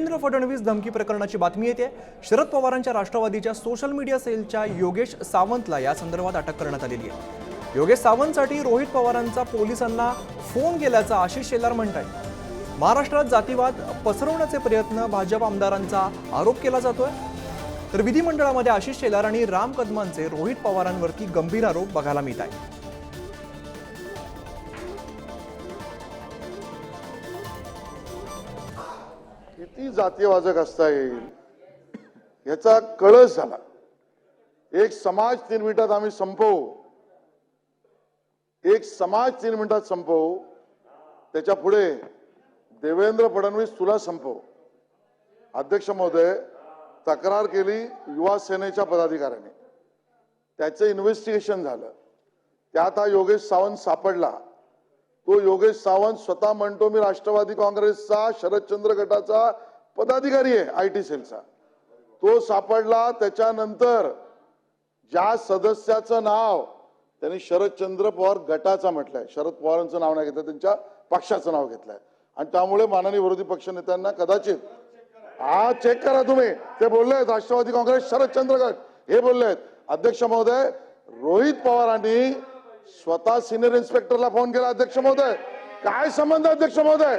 देवेंद्र फडणवीस धमकी प्रकरणाची बातमी येते। शरद पवारांच्या राष्ट्रवादीच्या सोशल मीडिया सेलच्या योगेश सावंतला या संदर्भात अटक करण्यात आलेली आहे। योगेश सावंतसाठी रोहित पवारांचा पोलिसांना फोन केल्याचा आशिष शेलार म्हणतात। महाराष्ट्रात जातीवाद पसरवण्याचे प्रयत्न भाजप आमदारांचा आरोप केला जातोय, तर विधिमंडळामध्ये आशिष शेलार आणि राम कदमांचे रोहित पवारांवरती गंभीर आरोप बघायला मिळत आहेत। किती जातीयवाचक असता येईल याचा कळस झाला। एक समाज 3 मिनिटात आम्ही संपवू, एक समाज 3 मिनिटात संपवू, त्याच्या पुढे देवेंद्र फडणवीस तुला संपवू। अध्यक्ष महोदय, तक्रार केली युवा सेनेच्या पदाधिकाऱ्यांनी, त्याचं इन्व्हेस्टिगेशन झालं, त्यात हा योगेश सावंत सापडला। तो योगेश सावंत स्वतः म्हणतो मी राष्ट्रवादी काँग्रेसचा शरदचंद्र गटाचा पदाधिकारी आहे, आयटी सेलचा। तो सापडला, त्याच्यानंतर ज्या सदस्याचं नाव त्यांनी शरदचंद्र पवार गटाचा म्हटलंय, शरद पवारांचं नाव नाही घेतलं, त्यांच्या पक्षाचं नाव घेतलंय, आणि त्यामुळे माननीय विरोधी पक्षनेत्यांना कदाचित चेक करा तुम्ही, ते बोलले राष्ट्रवादी काँग्रेस शरदचंद्र गट हे बोललेत। अध्यक्ष महोदय, रोहित पवारांनी स्वतः सिनियर इन्स्पेक्टरला फोन केला। अध्यक्ष महोदय, काय संबंध? अध्यक्ष महोदय,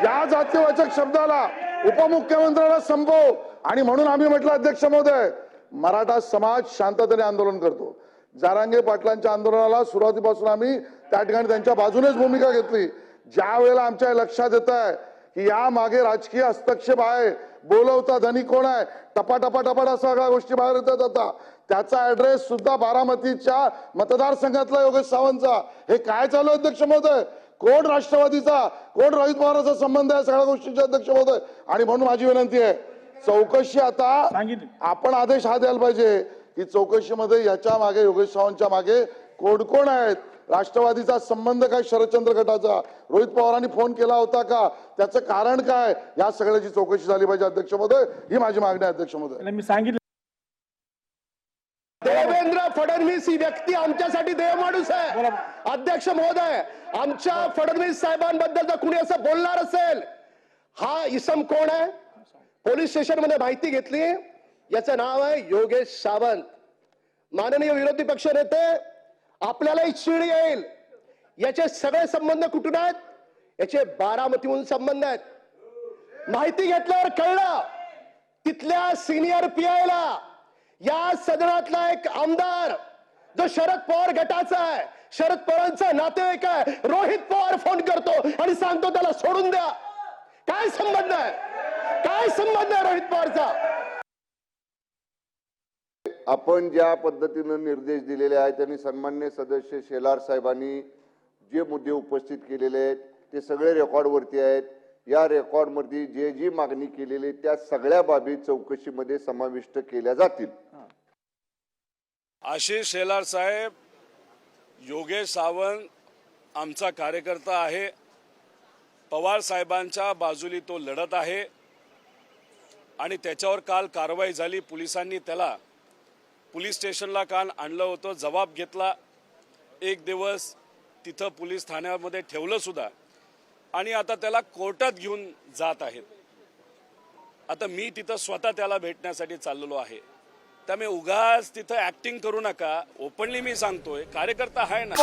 या जातीवाचक शब्दाला उपमुख्यमंत्र्याला संपव, आणि म्हणून आम्ही म्हटलं अध्यक्ष महोदय, मराठा समाज शांततेने आंदोलन करतो। जारांगे पाटलांच्या आंदोलनाला सुरुवातीपासून आम्ही त्या ठिकाणी त्यांच्या बाजूनेच भूमिका घेतली। ज्या वेळेला आमच्या लक्षात येत आहे की या मागे राजकीय हस्तक्षेप आहे, बोलवता धनी कोण आहे, टपाटपा सगळ्या गोष्टी बाहेर येतात, आता त्याचा ऍड्रेस सुद्धा बारामतीच्या मतदारसंघातला योगेश सावंतचा। हे काय चालू अध्यक्ष महोदय? कोण राष्ट्रवादीचा, कोण रोहित पवारांचा संबंध आहे सगळ्या गोष्टींचा अध्यक्ष महोदय? आणि म्हणून माझी विनंती आहे, चौकशी आता आपण आदेश हा द्यायला पाहिजे की चौकशीमध्ये याच्या मागे योगेश सावंतच्या मागे कोण कोण आहेत, राष्ट्रवादीचा संबंध काय, शरदचंद्र गटाचा, रोहित पवारांनी फोन केला होता का, त्याचं कारण काय, या सगळ्याची चौकशी झाली पाहिजे अध्यक्ष महोदय, ही माझी मागणी आहे अध्यक्ष महोदय। मी सांगितलं देवेंद्र फडणवीस ही व्यक्ती आमच्यासाठी देव माणूस आहे। अध्यक्ष महोदय, आमच्या फडणवीस साहेबांबद्दल जर कुणी असं बोलणार असेल, हा इसम कोण आहे? पोलीस स्टेशन मध्ये माहिती घेतली, याचं नाव आहे योगेश सावंत। माननीय विरोधी पक्ष नेते, आपल्याला चिड येईल, याचे सगळे संबंध कुठून आहेत? याचे बारामतीहून संबंध आहेत। माहिती घेतल्यावर कळलं, तिथल्या सिनियर पीआयला या सदनातला एक आमदार जो शरद पवार गटाचा आहे, शरद पवारांचा नातेवाईक आहे, रोहित पवार फोन करतो आणि सांगतो त्याला सोडून द्या। काय संबंध आहे? काय संबंध आहे रोहित पवारचा? आपण ज्या पद्धतीने निर्देश दिलेले आहेत, त्यांनी सन्माननीय सदस्य शेलार साहेबांनी जे मुद्दे उपस्थित केलेले आहेत ते सगळे रेकॉर्डवरती आहेत। या रेकॉर्डमध्ये जे जी मागणी केलेली त्या सगळ्या बाबी चौकशीमध्ये समाविष्ट केल्या जातील। आशिष शेलार साहेब, योगेश सावंत आमचा कार्यकर्ता आहे, पवार साहेबांच्या बाजूली तो लढत आहे, आणि त्याच्यावर काल कारवाई झाली। पोलिसांनी त्याला पोलीस स्टेशनला काल आणलं होतं, जबाब घेतला, 1 दिवस तिथं पोलीस ठाण्यामध्ये ठेवलं सुद्धा, आणि आता त्याला कोर्टात घेऊन जात आहेत। आता मी तिथं स्वतः त्याला भेटण्यासाठी चाललेलो आहे, त्यामुळे उगाच तिथं ऍक्टिंग करू नका। ओपनली मी सांगतोय, कार्यकर्ता आहे ना।